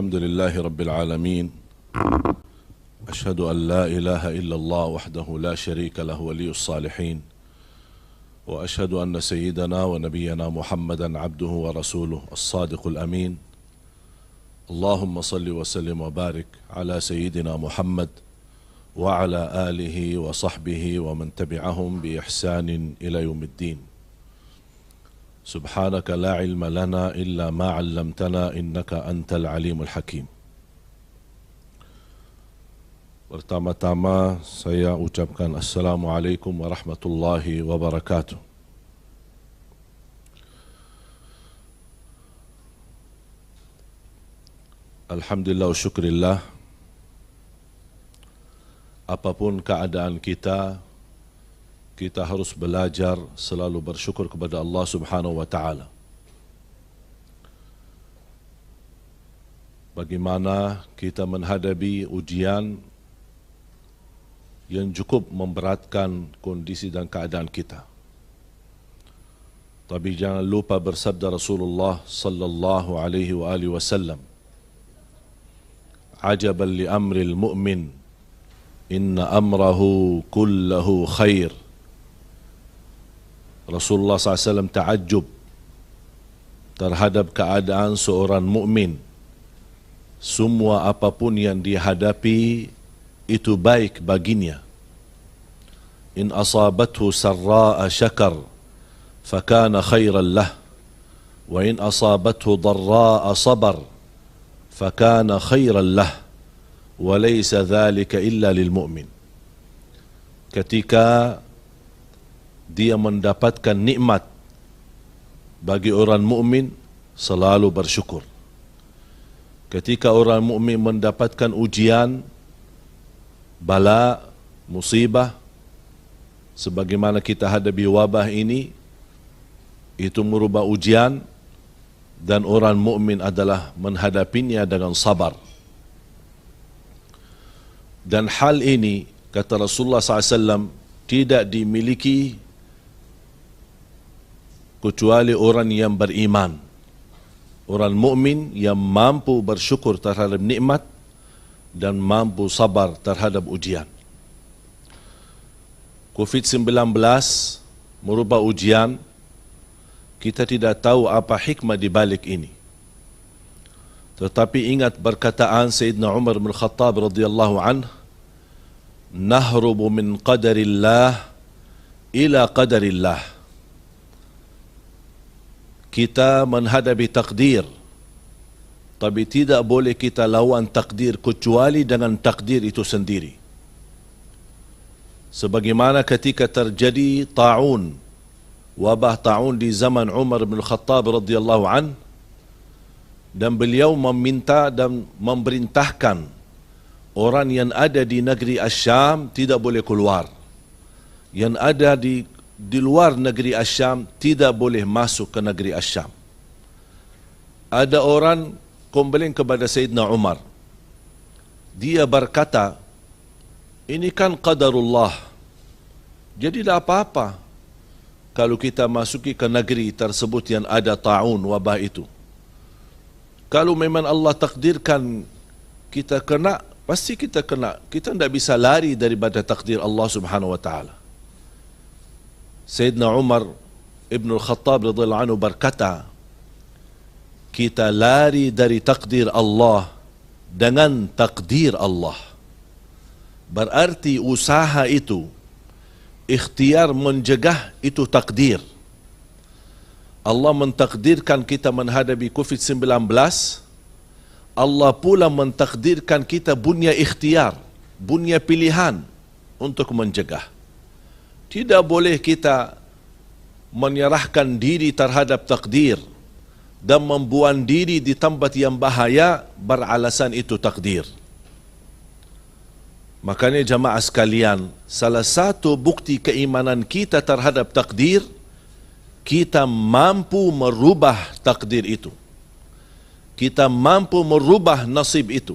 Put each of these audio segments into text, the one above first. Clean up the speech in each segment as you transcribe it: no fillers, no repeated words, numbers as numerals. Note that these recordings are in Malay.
الحمد لله رب العالمين أشهد أن لا إله إلا الله وحده لا شريك له ولي الصالحين وأشهد أن سيدنا ونبينا محمدا عبده ورسوله الصادق الأمين اللهم صل وسلم وبارك على سيدنا محمد وعلى آله وصحبه ومن تبعهم بإحسان إلى يوم الدين سبحانك لا علم لنا إلا ما علمتنا إنك أنت العليم الحكيم. Pertama-tama saya ucapkan Assalamualaikum warahmatullahi wabarakatuh. Alhamdulillah wa syukrillah. Apapun keadaan kita harus belajar selalu bersyukur kepada Allah Subhanahu wa taala. Bagaimana kita menghadapi ujian yang cukup memberatkan kondisi dan keadaan kita. Tapi jangan lupa bersabda Rasulullah sallallahu alaihi wasallam, "Ajaban li amril mu'min, inna amrahu kullahu khair." Rasulullah SAW ta'ajub terhadap keadaan seorang mukmin. Semua apapun yang dihadapi itu baik baginya. In asabathu sarra'a syakar fakana khairan lah, wa in asabathu dharra'a sabar fakana khairan lah, wa laysa dhalika illa lil mu'min. Ketika dia mendapatkan nikmat, bagi orang mukmin selalu bersyukur. Ketika orang mukmin mendapatkan ujian, bala, musibah, sebagaimana kita hadapi wabah ini, itu merubah ujian, dan orang mukmin adalah menghadapinya dengan sabar. Dan hal ini, kata Rasulullah SAW, tidak dimiliki kecuali orang yang beriman, orang mukmin yang mampu bersyukur terhadap nikmat dan mampu sabar terhadap ujian. COVID-19 merubah ujian. Kita tidak tahu apa hikmah di balik ini. Tetapi ingat perkataan Sayyidina Umar bin Khattab radhiyallahu anhu, "Nahrubu min qadarillah ila qadarillah." Kita menghadapi takdir, tapi tidak boleh kita lawan takdir kecuali dengan takdir itu sendiri. Sebagaimana ketika terjadi ta'un, wabah ta'un di zaman Umar bin Khattab radhiyallahu an, dan beliau meminta dan memerintahkan orang yang ada di negeri Asyam tidak boleh keluar, yang ada di luar negeri Asyam tidak boleh masuk ke negeri Asyam. Ada orang komplain kepada Sayyidina Umar. Dia berkata, ini kan qadarullah, jadi tidak apa-apa kalau kita masuki ke negeri tersebut yang ada ta'un, wabah itu. Kalau memang Allah takdirkan kita kena, pasti kita kena. Kita tidak bisa lari daripada takdir Allah Subhanahu wa ta'ala. Sayyidina Umar Ibn Khattab radhiyallahu anhu berkata, kita lari dari takdir Allah dengan takdir Allah. Berarti usaha itu, ikhtiar mencegah itu takdir. Allah mentakdirkan kita menghadapi COVID-19, Allah pula mentakdirkan kita punya ikhtiar, punya pilihan untuk mencegah. Tidak boleh kita menyerahkan diri terhadap takdir dan membuang diri di tempat yang bahaya beralasan itu takdir. Makanya jamaah sekalian, salah satu bukti keimanan kita terhadap takdir, kita mampu merubah takdir itu. Kita mampu merubah nasib itu.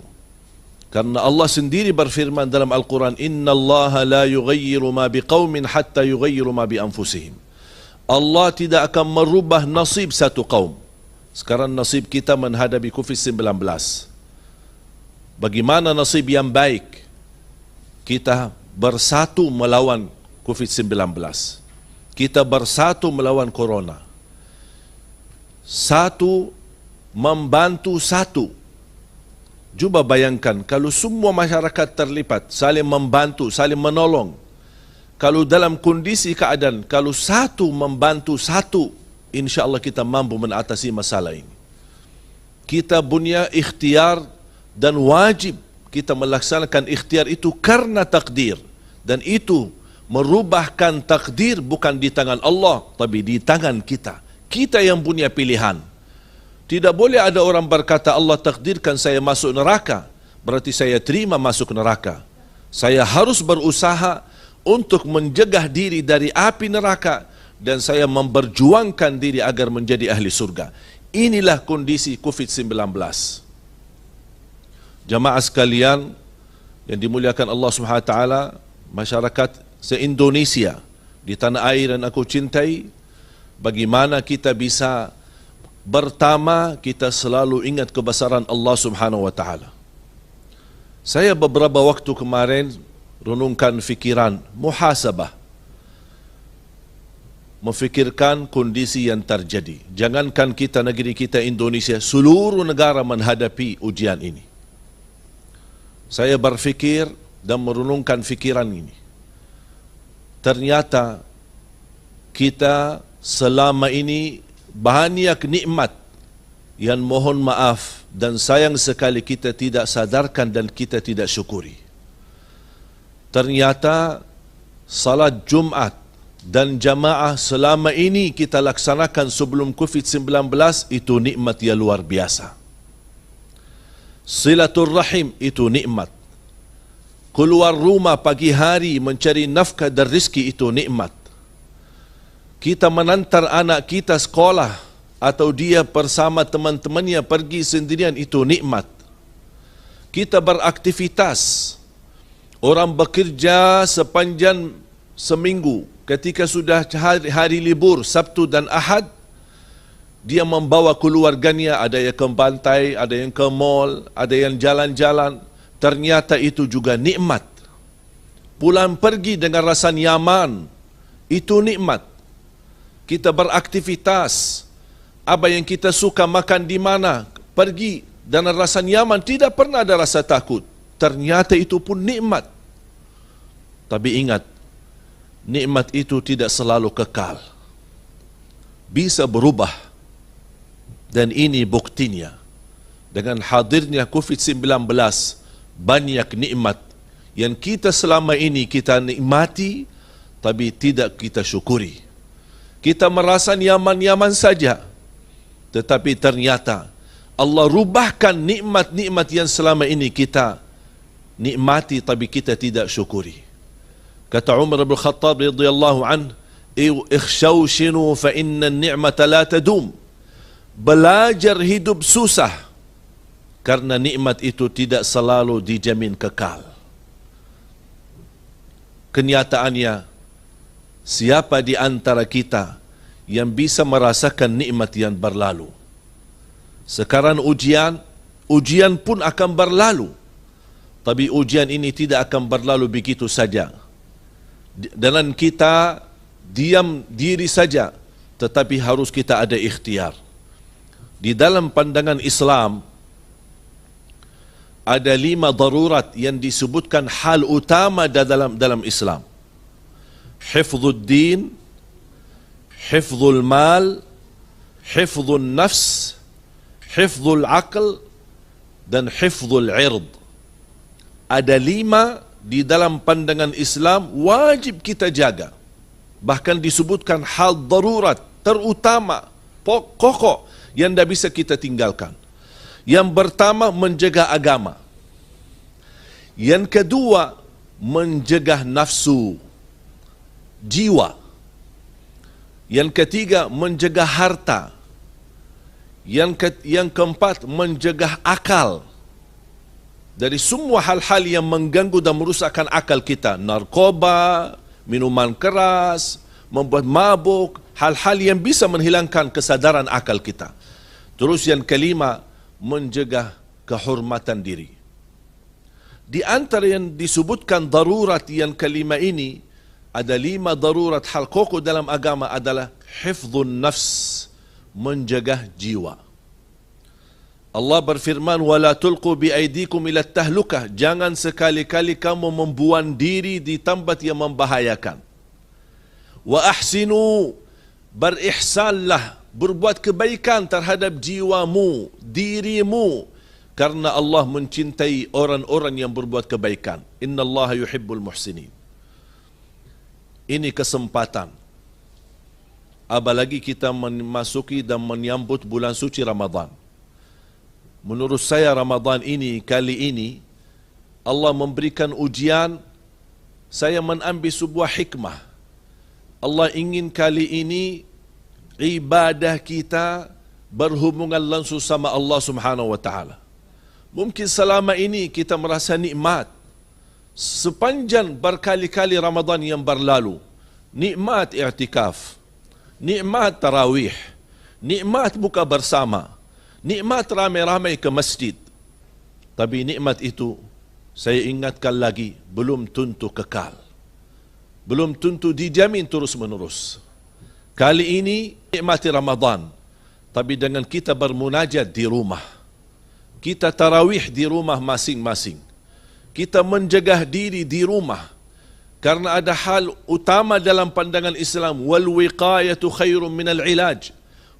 Karena Allah sendiri berfirman dalam Al-Quran, "Inna Allah la yughayyiru ma biqaumin hatta yughayyiru ma bi anfusihim." Allah tidak akan merubah nasib satu kaum. Sekarang nasib kita menghadapi COVID-19. bagaimana nasib yang baik kita bersatu melawan COVID-19. Kita bersatu melawan corona. Satu membantu satu. Cuba bayangkan kalau semua masyarakat terlibat, saling membantu, saling menolong. Kalau dalam kondisi keadaan, kalau satu membantu satu, insya-Allah kita mampu mengatasi masalah ini. Kita punya ikhtiar dan wajib kita melaksanakan ikhtiar itu karena takdir. Dan itu merubahkan takdir bukan di tangan Allah, tapi di tangan kita. Kita yang punya pilihan. Tidak boleh ada orang berkata Allah takdirkan saya masuk neraka, berarti saya terima masuk neraka. Saya harus berusaha untuk mencegah diri dari api neraka dan saya memperjuangkan diri agar menjadi ahli surga. Inilah kondisi COVID-19. Jamaah sekalian yang dimuliakan Allah Subhanahu wa taala, masyarakat se-Indonesia di tanah air yang aku cintai, bagaimana kita bisa pertama kita selalu ingat kebesaran Allah Subhanahu wa taala. Saya beberapa waktu kemarin renungkan fikiran, muhasabah. Memfikirkan kondisi yang terjadi. Jangankan kita, negeri kita Indonesia, seluruh negara menghadapi ujian ini. Saya berfikir dan merenungkan fikiran ini. Ternyata kita selama ini banyak nikmat yang mohon maaf dan sayang sekali kita tidak sadarkan dan kita tidak syukuri. Ternyata salat Jumat dan jamaah selama ini kita laksanakan sebelum COVID-19 itu nikmat yang luar biasa. Silaturrahim itu nikmat. Keluar rumah pagi hari mencari nafkah dan rezeki itu nikmat. Kita menantar anak kita sekolah atau dia bersama teman-temannya pergi sendirian itu nikmat. Kita beraktivitas. Orang bekerja sepanjang seminggu. Ketika sudah hari libur Sabtu dan Ahad, dia membawa keluarganya, ada yang ke pantai, ada yang ke mall, ada yang jalan-jalan. Ternyata itu juga nikmat. Pulang pergi dengan rasa nyaman, itu nikmat. Kita beraktivitas, apa yang kita suka makan di mana, pergi dengan rasa nyaman, tidak pernah ada rasa takut. Ternyata itu pun nikmat. Tapi ingat, nikmat itu tidak selalu kekal. Bisa berubah. Dan ini buktinya. Dengan hadirnya COVID-19, banyak nikmat yang kita selama ini kita nikmati, tapi tidak kita syukuri. Kita merasa nyaman-nyaman saja. Tetapi ternyata Allah rubahkan nikmat-nikmat yang selama ini kita nikmati, tapi kita tidak syukuri. Kata Umar bin Khattab radhiyallahu anhu, "Ikhshawshinu fa inna an-ni'mata la tadum." Belajar hidup susah karena nikmat itu tidak selalu dijamin kekal. Kenyataannya, siapa di antara kita yang bisa merasakan nikmat yang berlalu? Sekarang ujian pun akan berlalu. Tapi ujian ini tidak akan berlalu begitu saja. Dan kita diam diri saja, tetapi harus kita ada ikhtiar. Di dalam pandangan Islam, ada 5 darurat yang disebutkan hal utama dalam Islam. Hifdzul din, hifdzul mal, hifdzul nafs, hifdzul aql, dan hifdzul ird. Ada 5 di dalam pandangan Islam wajib kita jaga. Bahkan disebutkan hal darurat, terutama, pokok yang tidak bisa kita tinggalkan. Yang pertama, menjaga agama. Yang kedua, menjaga nafsu, jiwa. Yang ketiga, menjaga harta. Yang keempat, menjaga akal. Dari semua hal-hal yang mengganggu dan merusakkan akal kita. Narkoba, minuman keras, membuat mabuk, hal-hal yang bisa menghilangkan kesadaran akal kita. Terus yang kelima, menjaga kehormatan diri. Di antara yang disebutkan darurat yang kelima ini, ada 5 darurat hal pokok dalam agama adalah hifdzun nafs, menjaga jiwa. Allah berfirman, wala tulqu biaidikum ila tahlukah, jangan sekali-kali kamu membuang diri di tempat yang membahayakan. Wa ahsinu, berihsanlah, berbuat kebaikan terhadap jiwamu, dirimu, karena Allah mencintai orang-orang yang berbuat kebaikan. Innallaha yuhibbul muhsinin. Ini kesempatan. Apalagi kita memasuki dan menyambut bulan suci Ramadan. Menurut saya Ramadan ini, kali ini, Allah memberikan ujian, saya mengambil sebuah hikmah. Allah ingin kali ini ibadah kita berhubungan langsung sama Allah Subhanahu wa taala. Mungkin selama ini kita merasa nikmat sepanjang berkali-kali Ramadan yang berlalu. Nikmat i'tikaf, nikmat tarawih, nikmat buka bersama, nikmat ramai-ramai ke masjid. Tapi nikmat itu, saya ingatkan lagi, belum tentu kekal. Belum tentu dijamin terus-menerus. Kali ini nikmati Ramadan, tapi dengan kita bermunajat di rumah. Kita tarawih di rumah masing-masing. Kita menjaga diri di rumah. Karena ada hal utama dalam pandangan Islam, wal wiqayatu khairun minal ilaj.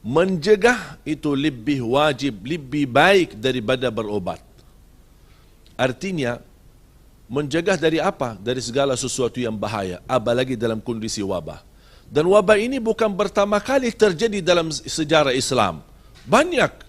Menjaga itu lebih wajib, lebih baik daripada berobat. Artinya, menjaga dari apa? Dari segala sesuatu yang bahaya, apalagi dalam kondisi wabah. Dan wabah ini bukan pertama kali terjadi dalam sejarah Islam. Banyak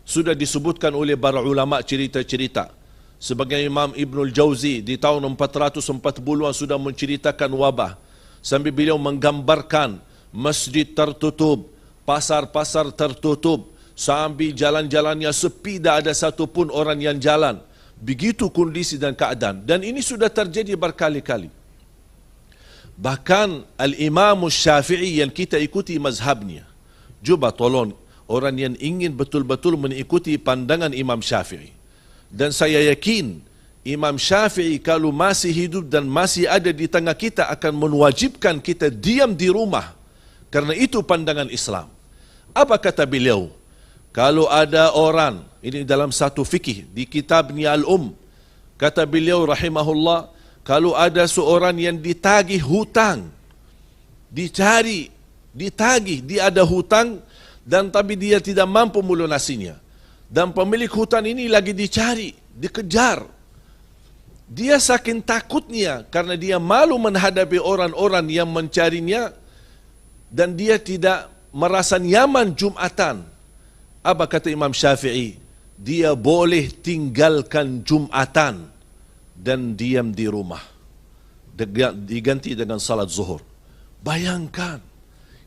sudah disebutkan oleh para ulama cerita-cerita. Sebagai Imam Ibnul Jauzi di tahun 440-an sudah menceritakan wabah. Sambil beliau menggambarkan masjid tertutup, pasar-pasar tertutup, sambil jalan-jalannya sepi, tak ada satu pun orang yang jalan. Begitu kondisi dan keadaan. Dan ini sudah terjadi berkali-kali. Bahkan Al-Imam Syafi'i yang kita ikuti mazhabnya. Cuba tolong orang yang ingin betul-betul mengikuti pandangan Imam Syafi'i. Dan saya yakin Imam Syafi'i kalau masih hidup dan masih ada di tengah kita akan mewajibkan kita diam di rumah. Karena itu pandangan Islam. Apa kata beliau? Kalau ada orang, ini dalam satu fikih di kitabnya Al-Um, kata beliau rahimahullah, kalau ada seorang yang ditagih hutang, dicari, ditagih, dia ada hutang dan tapi dia tidak mampu melunasinya. Dan pemilik hutang ini lagi dicari, dikejar. Dia saking takutnya karena dia malu menghadapi orang-orang yang mencarinya dan dia tidak merasa nyaman Jumatan. Apa kata Imam Syafi'i? Dia boleh tinggalkan Jumatan dan diam di rumah. Diganti dengan salat zuhur. Bayangkan,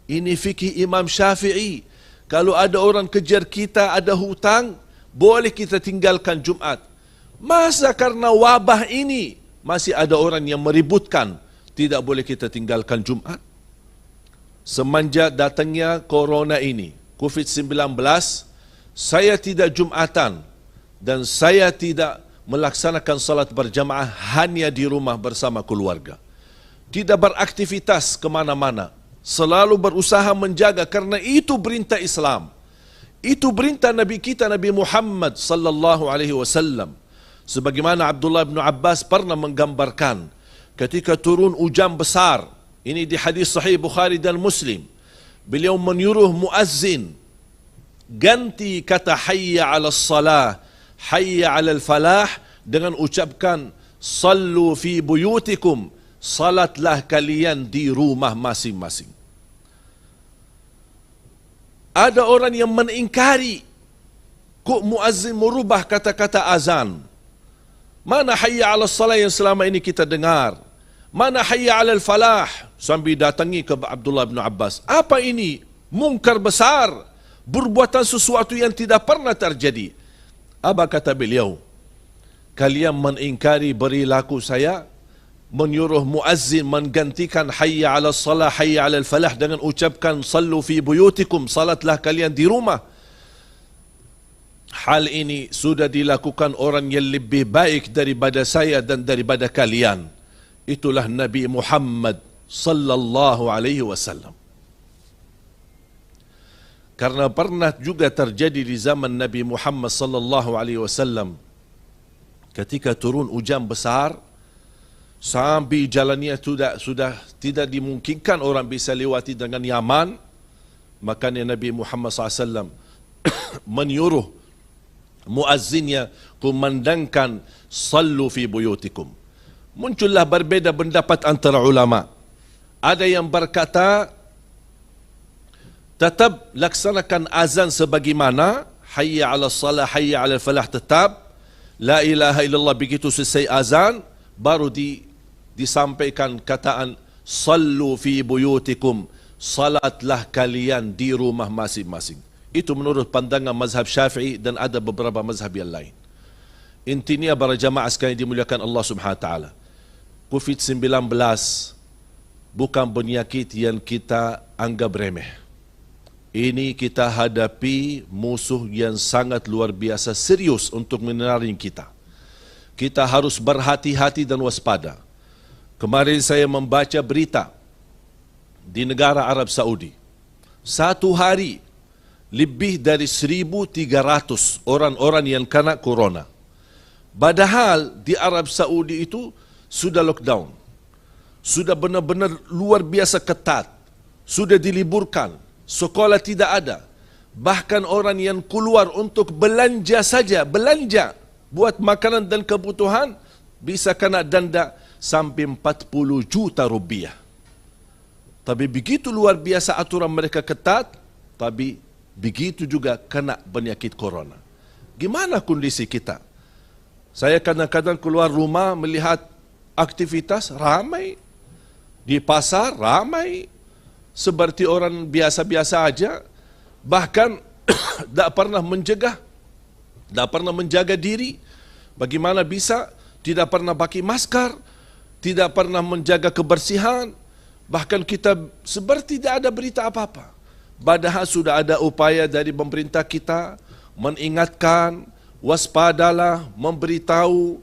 ini fikih Imam Syafi'i. Kalau ada orang kejar kita, ada hutang, boleh kita tinggalkan Jumat. Masa karena wabah ini masih ada orang yang meributkan, tidak boleh kita tinggalkan Jumat? Semenjak datangnya corona ini, COVID-19, saya tidak Jumatan dan saya tidak melaksanakan salat berjamaah, hanya di rumah bersama keluarga. Tidak beraktivitas kemana-mana. Selalu berusaha menjaga karena itu perintah Islam. Itu perintah Nabi kita Nabi Muhammad sallallahu alaihi wasallam. Sebagaimana Abdullah bin Abbas pernah menggambarkan ketika turun hujan besar. Ini di hadis sahih Bukhari dan Muslim. Beliau menyuruh muazzin ganti kata hayya 'alas salah, hayya 'alal falah dengan ucapkan sallu fi buyutikum, salatlah kalian di rumah masing-masing. Ada orang yang mengingkari kok muazzin merubah kata-kata azan. Mana hayya 'alas salah yang selama ini kita dengar? Mana hayya 'alal falah? Sambil datangi ke Abdullah bin Abbas. Apa ini? Mungkar besar. Perbuatan sesuatu yang tidak pernah terjadi. Apa kata beliau? Kalian mengingkari perilaku saya, menyuruh muazzin menggantikan hayya 'alas salah, hayya 'alal falah dengan ucapkan sallu fi buyutikum, salatlah kalian di rumah. hal ini sudah dilakukan orang yang lebih baik daripada saya dan daripada kalian. Itulah Nabi Muhammad sallallahu alaihi wasallam. Karena pernah juga terjadi di zaman Nabi Muhammad sallallahu alaihi wasallam ketika turun hujan besar sampai jalannya sudah tidak dimungkinkan orang bisa lewati dengan nyaman, makanya Nabi Muhammad SAW menyuruh muazzinnya kumandangkan sallu fi buyutikum. Muncullah berbeza pendapat antara ulama. Ada yang berkata tetap laksanakan azan sebagaimana hayya 'ala salah hayya 'ala falah, tetap la ilaha illallah, begitu selesai azan baru disampaikan kataan sallu fi buyutikum, salatlah kalian di rumah masing-masing. Itu menurut pandangan mazhab Syafi'i dan ada beberapa mazhab yang lain. Intinya para jamaah sekalian dimuliakan Allah Subhanahu wa taala, COVID-19 bukan penyakit yang kita anggap remeh. Ini kita hadapi musuh yang sangat luar biasa serius untuk menenaring kita. Kita harus berhati-hati dan waspada. Kemarin saya membaca berita di negara Arab Saudi. Satu hari lebih dari 1.300 orang-orang yang kena corona. Padahal di Arab Saudi itu sudah lockdown. Sudah benar-benar luar biasa ketat. Sudah diliburkan. Sekolah tidak ada. Bahkan orang yang keluar untuk belanja saja, belanja buat makanan dan kebutuhan, bisa kena denda sampai 40 juta rupiah. Tapi begitu luar biasa aturan mereka ketat, tapi begitu juga kena penyakit corona. Gimana kondisi kita? Saya kadang-kadang keluar rumah melihat aktivitas ramai. Di pasar ramai. Seperti orang biasa-biasa aja. Bahkan tak pernah mencegah, tak pernah menjaga diri. Bagaimana bisa tidak pernah pakai masker, tidak pernah menjaga kebersihan. Bahkan kita seperti tidak ada berita apa-apa. Padahal sudah ada upaya dari pemerintah kita mengingatkan, waspadalah, memberitahu,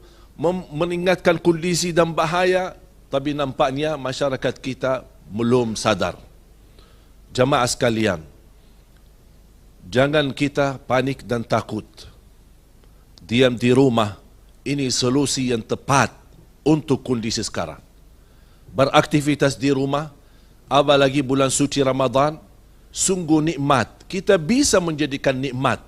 mengingatkan kondisi dan bahaya. Tapi nampaknya masyarakat kita belum sadar. Jamaah sekalian, jangan kita panik dan takut. Diam di rumah, ini solusi yang tepat untuk kondisi sekarang. Beraktivitas di rumah, apalagi bulan suci Ramadan, sungguh nikmat. Kita bisa menjadikan nikmat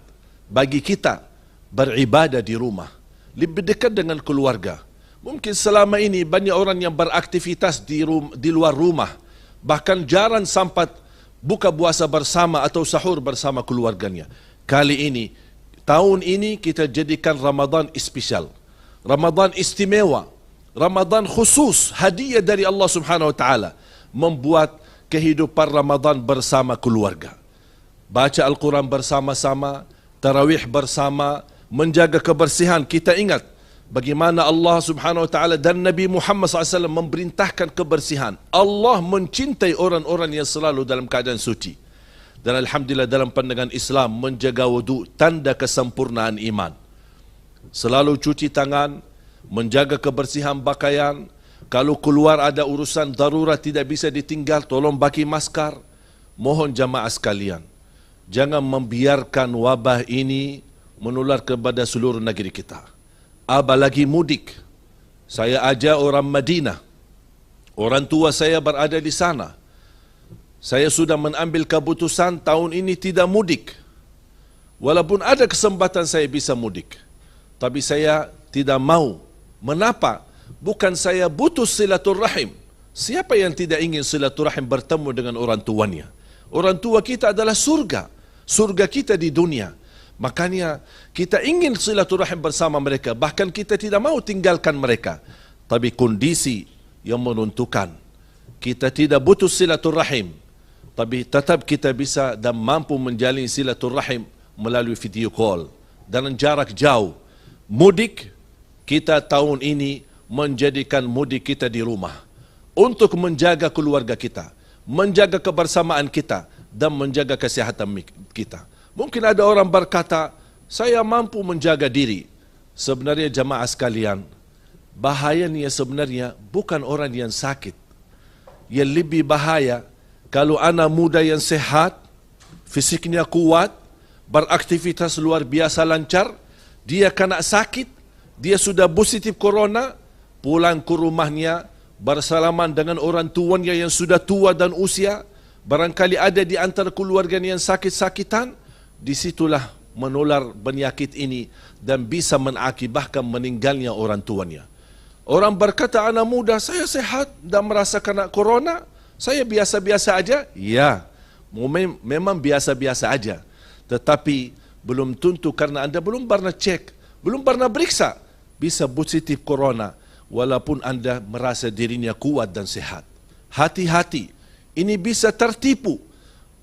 bagi kita beribadah di rumah, lebih dekat dengan keluarga. Mungkin selama ini banyak orang yang beraktivitas di luar rumah, bahkan jarang sempat buka puasa bersama atau sahur bersama keluarganya. Kali ini, tahun ini kita jadikan Ramadan spesial, Ramadan istimewa, Ramadan khusus, hadiah dari Allah Subhanahu wa taala, membuat kehidupan Ramadan bersama keluarga. Baca Al-Quran bersama-sama, tarawih bersama, menjaga kebersihan. Kita ingat bagaimana Allah Subhanahu wa taala dan Nabi Muhammad SAW memerintahkan kebersihan. Allah mencintai orang-orang yang selalu dalam keadaan suci. Dan alhamdulillah dalam pandangan Islam, menjaga wudu tanda kesempurnaan iman. Selalu cuci tangan, menjaga kebersihan pakaian. Kalau keluar ada urusan darurat tidak bisa ditinggal, tolong pakai masker. Mohon jamaah sekalian, jangan membiarkan wabah ini menular kepada seluruh negeri kita. Apalagi mudik. Saya ajak orang Madinah. Orang tua saya berada di sana. Saya sudah mengambil keputusan tahun ini tidak mudik. Walaupun ada kesempatan saya bisa mudik. Tapi saya tidak mau. Mengapa? Bukan saya butuh silaturahim. Siapa yang tidak ingin silaturahim bertemu dengan orang tuanya? Orang tua kita adalah surga. Surga kita di dunia. Makanya kita ingin silaturahim bersama mereka. Bahkan kita tidak mau tinggalkan mereka. Tapi kondisi yang menentukan. Kita tidak butuh silaturahim. Tapi tetap kita bisa dan mampu menjalin silaturahim melalui video call. Dan jarak jauh. Mudik, kita tahun ini menjadikan mudik kita di rumah. Untuk menjaga keluarga kita. Menjaga kebersamaan kita. Dan menjaga kesehatan kita. Mungkin ada orang berkata, saya mampu menjaga diri. Sebenarnya jamaah sekalian, bahayanya sebenarnya bukan orang yang sakit. Yang lebih bahaya, kalau anak muda yang sehat, fisiknya kuat, beraktivitas luar biasa lancar, dia kena sakit, dia sudah positif corona, pulang ke rumahnya, bersalaman dengan orang tuanya yang sudah tua dan usia, barangkali ada di antara keluarganya yang sakit-sakitan, disitulah menular penyakit ini dan bisa mengakibatkan meninggalnya orang tuanya. Orang berkata, anak muda, saya sehat dan merasa kena corona, saya biasa-biasa aja. Ya, memang biasa-biasa aja. Tetapi belum tentu karena anda belum pernah cek, belum pernah periksa, bisa positif corona, walaupun anda merasa dirinya kuat dan sehat. Hati-hati, ini bisa tertipu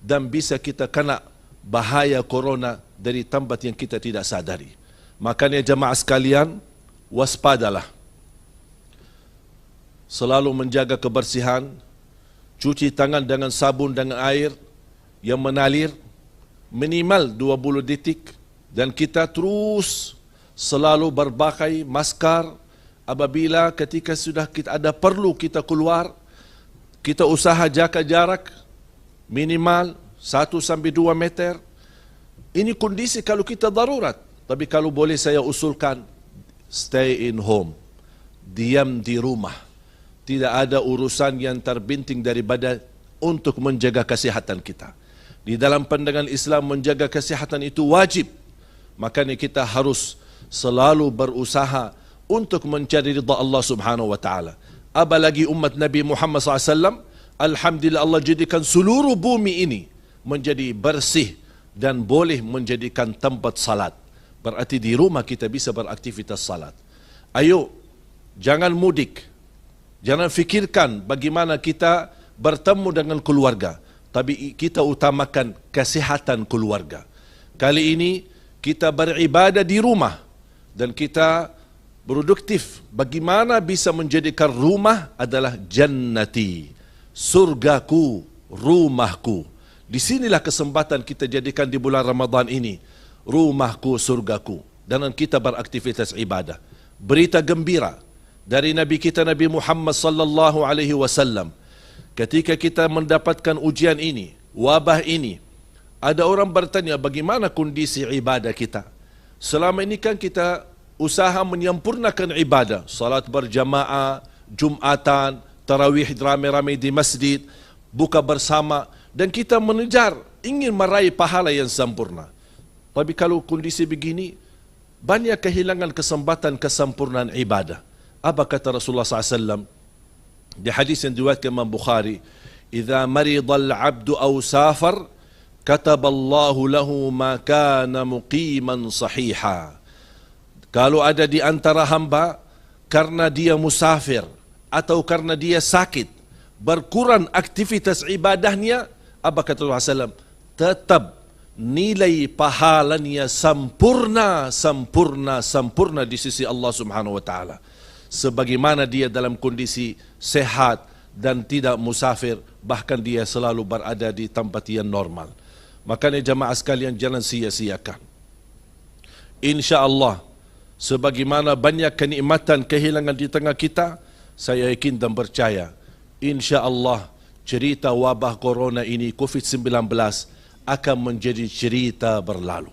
dan bisa kita kena bahaya corona dari tempat yang kita tidak sadari. Makanya jemaah sekalian, waspadalah. Selalu menjaga kebersihan, cuci tangan dengan sabun dengan air yang mengalir minimal 20 detik, dan kita terus selalu berpakai masker. Apabila ketika sudah kita ada perlu kita keluar, kita usaha jaga jarak minimal 1 sampai 2 meter. Ini kondisi kalau kita darurat. Tapi kalau boleh saya usulkan, stay in home, diam di rumah. Tidak ada urusan yang terbinting daripada untuk menjaga kesihatan kita. Di dalam pandangan Islam, menjaga kesihatan itu wajib. Makanya kita harus selalu berusaha untuk mencari ridha Allah Subhanahu wa taala. Apalagi umat Nabi Muhammad SAW, alhamdulillah Allah jadikan seluruh bumi ini menjadi bersih dan boleh menjadikan tempat salat. Berarti di rumah kita bisa beraktivitas salat. Ayo, jangan mudik. Jangan fikirkan bagaimana kita bertemu dengan keluarga, tapi kita utamakan kesehatan keluarga. Kali ini kita beribadah di rumah dan kita produktif. Bagaimana bisa menjadikan rumah adalah jannati, surgaku, rumahku. Disinilah kesempatan kita jadikan di bulan Ramadan ini, rumahku, surgaku. Dan kita beraktivitas ibadah. Berita gembira dari Nabi kita Nabi Muhammad sallallahu alaihi wasallam. Ketika kita mendapatkan ujian ini, wabah ini, ada orang bertanya bagaimana kondisi ibadah kita. Selama ini kan kita usaha menyempurnakan ibadah, salat berjamaah, Jumatan, tarawih ramai-ramai di masjid, buka bersama, dan kita mengejar ingin meraih pahala yang sempurna. Tapi kalau kondisi begini, banyak kehilangan kesempatan kesempurnaan ibadah. Apa kata Rasulullah SAW di hadis yang diriwayatkan Imam Bukhari, "Idza maridal 'abdu aw safar, kataballahu lahu ma kana muqiman sahiha." Kalau ada di antara hamba karena dia musafir atau karena dia sakit, berkurang aktivitas ibadahnya, apa kata Rasulullah SAW? Tetap nilai pahalanya sempurna di sisi Allah Subhanahu wa taala. Sebagaimana dia dalam kondisi sehat dan tidak musafir, bahkan dia selalu berada di tempat yang normal. Makanya jamaah sekalian, jangan sia-siakan. InsyaAllah, sebagaimana banyak kenikmatan kehilangan di tengah kita, saya yakin dan percaya, InsyaAllah cerita wabah corona ini, COVID-19, akan menjadi cerita berlalu.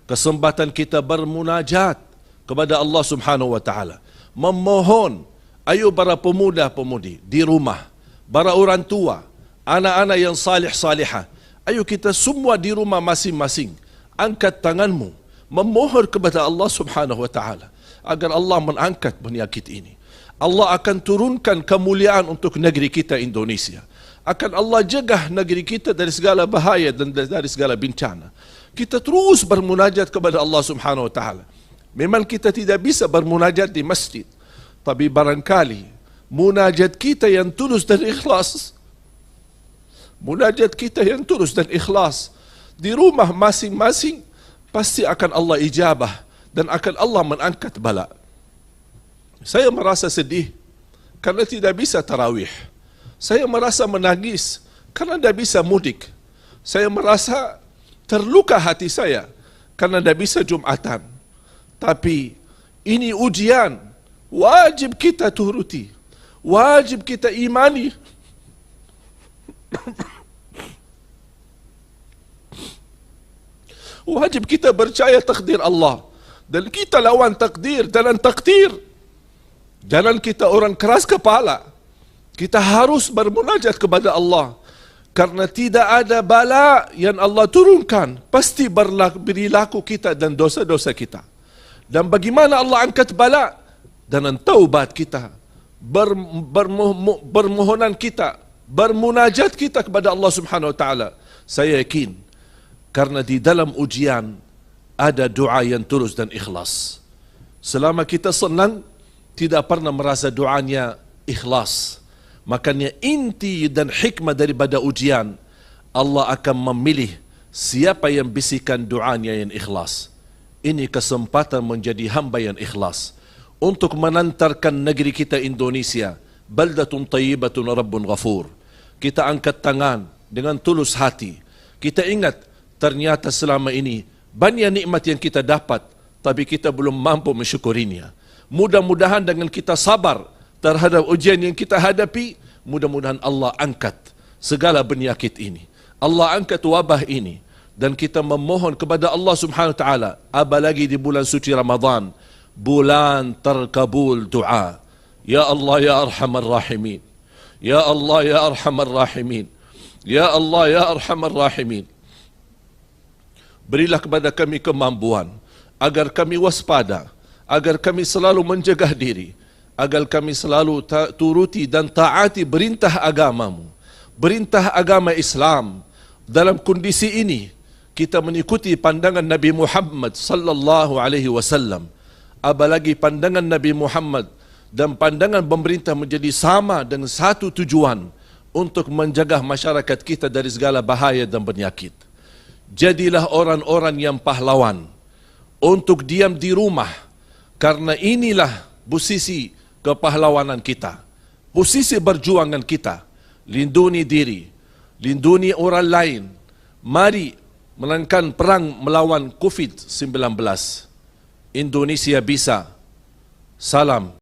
Kesempatan kita bermunajat kepada Allah Subhanahu wa taala, memohon. Ayo para pemuda-pemudi di rumah, para orang tua, anak-anak yang salih-salihah, ayo kita semua di rumah masing-masing angkat tanganmu, memohon kepada Allah Subhanahu wa taala agar Allah mengangkat penyakit ini. Allah akan turunkan kemuliaan untuk negeri kita Indonesia. Akan Allah jaga negeri kita dari segala bahaya dan dari segala bencana. Kita terus bermunajat kepada Allah Subhanahu wa taala. Memang kita tidak bisa bermunajat di masjid, tapi barangkali munajat kita yang tulus dan ikhlas, munajat kita yang tulus dan ikhlas di rumah masing-masing, pasti akan Allah ijabah dan akan Allah mengangkat bala. Saya merasa sedih karena tidak bisa tarawih. Saya merasa menangis karena tidak bisa mudik. Saya merasa terluka hati saya karena tidak bisa Jumatan. Tapi ini ujian, wajib kita turuti, wajib kita imani. Wajib kita percaya takdir Allah. Dan kita lawan takdir, jalan takdir. Jangan kita orang keras kepala. Kita harus bermunajat kepada Allah. Karena tidak ada bala yang Allah turunkan, pasti berlaku kita dan dosa-dosa kita. Dan bagaimana Allah angkat bala? Dengan taubat kita, bermohonan kita, bermunajat kita kepada Allah Subhanahu Wa Taala. Saya yakin, karena di dalam ujian ada doa yang tulus dan ikhlas. Selama kita senang, tidak pernah merasa doanya ikhlas. Makanya inti dan hikmah daripada ujian, Allah akan memilih siapa yang bisikan doanya yang ikhlas. Ini kesempatan menjadi hamba yang ikhlas untuk menantarkan negeri kita Indonesia, baldatun tayyibatun rabbun ghafur. Kita angkat tangan dengan tulus hati. Kita ingat, ternyata selama ini banyak nikmat yang kita dapat, tapi kita belum mampu mensyukurinya. Mudah-mudahan dengan kita sabar terhadap ujian yang kita hadapi, mudah-mudahan Allah angkat segala penyakit ini, Allah angkat wabah ini, dan kita memohon kepada Allah Subhanahu Wa Taala, apalagi di bulan suci Ramadan, bulan terkabul doa. Ya Allah ya Arhamar Rahimin, Ya Allah ya Arhamar Rahimin, Ya Allah ya Arhamar Rahimin. Berilah kepada kami kemampuan agar kami waspada, agar kami selalu menjaga diri, agar kami selalu turuti dan taati perintah agamamu, perintah agama Islam. Dalam kondisi ini kita mengikuti pandangan Nabi Muhammad sallallahu alaihi wasallam. Apalagi pandangan Nabi Muhammad dan pandangan pemerintah menjadi sama dengan satu tujuan, untuk menjaga masyarakat kita dari segala bahaya dan penyakit. Jadilah orang-orang yang pahlawan untuk diam di rumah, karena inilah posisi kepahlawanan kita, posisi perjuangan kita. Lindungi diri, lindungi orang lain. Mari menangkan perang melawan COVID-19. Indonesia bisa. Salam.